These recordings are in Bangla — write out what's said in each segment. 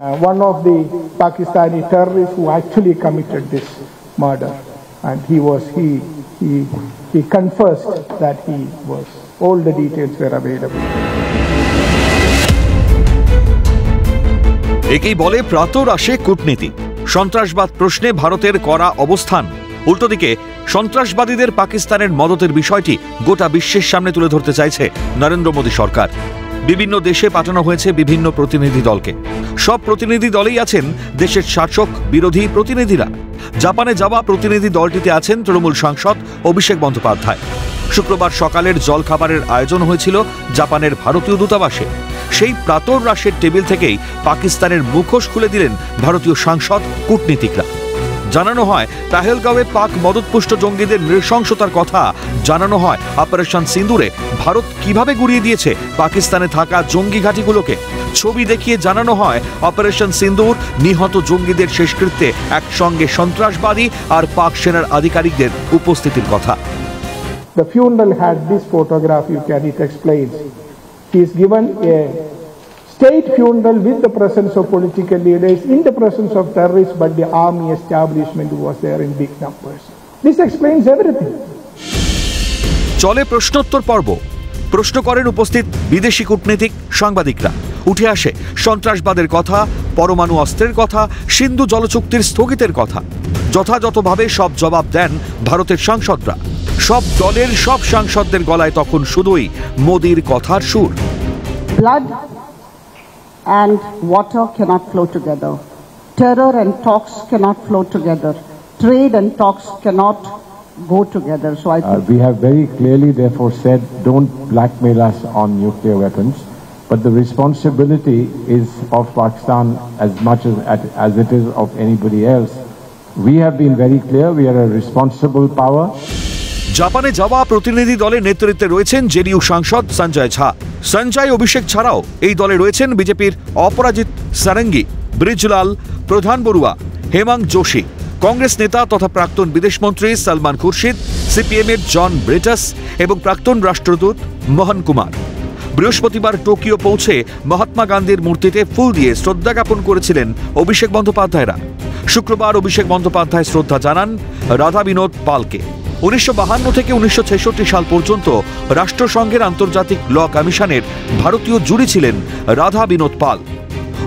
One of the Pakistani terrorists who actually committed this murder, and he confessed that he was. All the details were available. একেই বলে প্রাতরাশে কূটনীতি। সন্ত্রাসবাদ প্রশ্নে ভারতের কড়া অবস্থান। উল্টোদিকে সন্ত্রাসবাদীদের পাকিস্তানের মদতের বিষয়টি গোটা বিশ্বের সামনে তুলে ধরতে চাইছে নরেন্দ্র মোদী সরকার। বিভিন্ন দেশে পাঠানো হয়েছে বিভিন্ন প্রতিনিধি দলকে। সব প্রতিনিধি দলেই আছেন দেশের শাসক বিরোধী প্রতিনিধিরা। জাপানে যাওয়া প্রতিনিধি দলটিতে আছেন তৃণমূল সাংসদ অভিষেক বন্দ্যোপাধ্যায়। শুক্রবার সকালের জলখাবারের আয়োজন হয়েছিল জাপানের ভারতীয় দূতাবাসে। সেই প্রাতরাশের টেবিল থেকেই পাকিস্তানের মুখোশ খুলে দিলেন ভারতীয় সাংসদ কূটনীতিকরা। জানানো হয় পেহেলগাঁওয়ে পাক মদতপুষ্ট জঙ্গিদের নৃশংসতার কথা জানানো হয়। অপারেশন সিন্দুরে ভারত কিভাবে গুড়িয়ে দিয়েছে পাকিস্তানে থাকা জঙ্গি ঘাঁটিগুলোকে ছবি দেখিয়ে জানানো হয় অপারেশন সিন্দুর নিহত জঙ্গিদের শেষকৃত্যে একসঙ্গে সন্ত্রাসবাদী আর পাক সেনার আধিকারিকদের উপস্থিতির কথা। The funeral had this photograph, it explains. He is given a state funeral with the presence of political leaders, in the presence of terrorists, but the army establishment was there in big numbers. This explains everything. চলে প্রশ্নোত্তর পর্ব। প্রশ্ন করেন উপস্থিত বিদেশি কূটনীতিক সাংবাদিকরা। উঠে আসে সন্ত্রাসবাদের কথা, পরমাণু অস্ত্রের কথা, সিন্ধু জলচুক্তির স্থগিতের কথা। যথাযথভাবে সব জবাব দেন ভারতের সাংসদরা। সব দলের সব সাংসদদের গলায় তখন শুধুই মোদির কথার সুর। Blood and water cannot flow together. Terror and talks cannot flow together. Trade and talks cannot go together. So I think we have very clearly therefore said, don't blackmail us on nuclear weapons, but the responsibility is of Pakistan as much as it is of anybody else. We have been very clear, we are a responsible power. জাপানে যাওয়া প্রতিনিধি দলের নেতৃত্বে রয়েছেন জেডিইউ সাংসদ সঞ্জয় ঝা। সঞ্জয় অভিষেক ছাড়াও এই দলে রয়েছেন বিজেপির অপরাজিত সারঙ্গী, ব্রিজলাল, প্রধান বড়ুয়া, হেমাং যোশী, কংগ্রেস নেতা তথা প্রাক্তন বিদেশমন্ত্রী সলমান খুরশিদ, সিপিএমের জন ব্রিটাস এবং প্রাক্তন রাষ্ট্রদূত মোহন কুমার। বৃহস্পতিবার টোকিও পৌঁছে মহাত্মা গান্ধীর মূর্তিতে ফুল দিয়ে শ্রদ্ধা জ্ঞাপন করেছিলেন অভিষেক বন্দ্যোপাধ্যায়রা। শুক্রবার অভিষেক বন্দ্যোপাধ্যায় শ্রদ্ধা জানান রাধা বিনোদ পালকে। 1952 থেকে 1966 সাল পর্যন্ত রাষ্ট্রসংঘের আন্তর্জাতিক ল কমিশনের ভারতীয় জুরি ছিলেন রাধা বিনোদ পাল।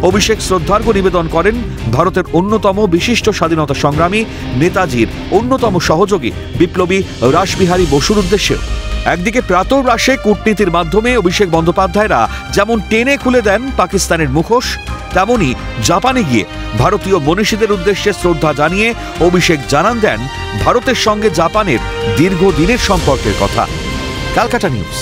অভিষেক শ্রদ্ধার্ঘ নিবেদন করেন ভারতের অন্যতম বিশিষ্ট স্বাধীনতা সংগ্রামী নেতাজির অন্যতম সহযোগী বিপ্লবী রাসবিহারী বসুর উদ্দেশ্যে। একদিকে প্রাতরাশে কূটনীতির মাধ্যমে অভিষেক বন্দ্যোপাধ্যায়রা যেমন টেনে খুলে দেন পাকিস্তানের মুখোশ, তেমনি জাপানে গিয়ে ভারতীয় মনীষীদের উদ্দেশ্যে শ্রদ্ধা জানিয়ে অভিষেক জানান দেন ভারতের সঙ্গে জাপানের দীর্ঘদিনের সম্পর্কের কথা। ক্যালকাটা নিউজ।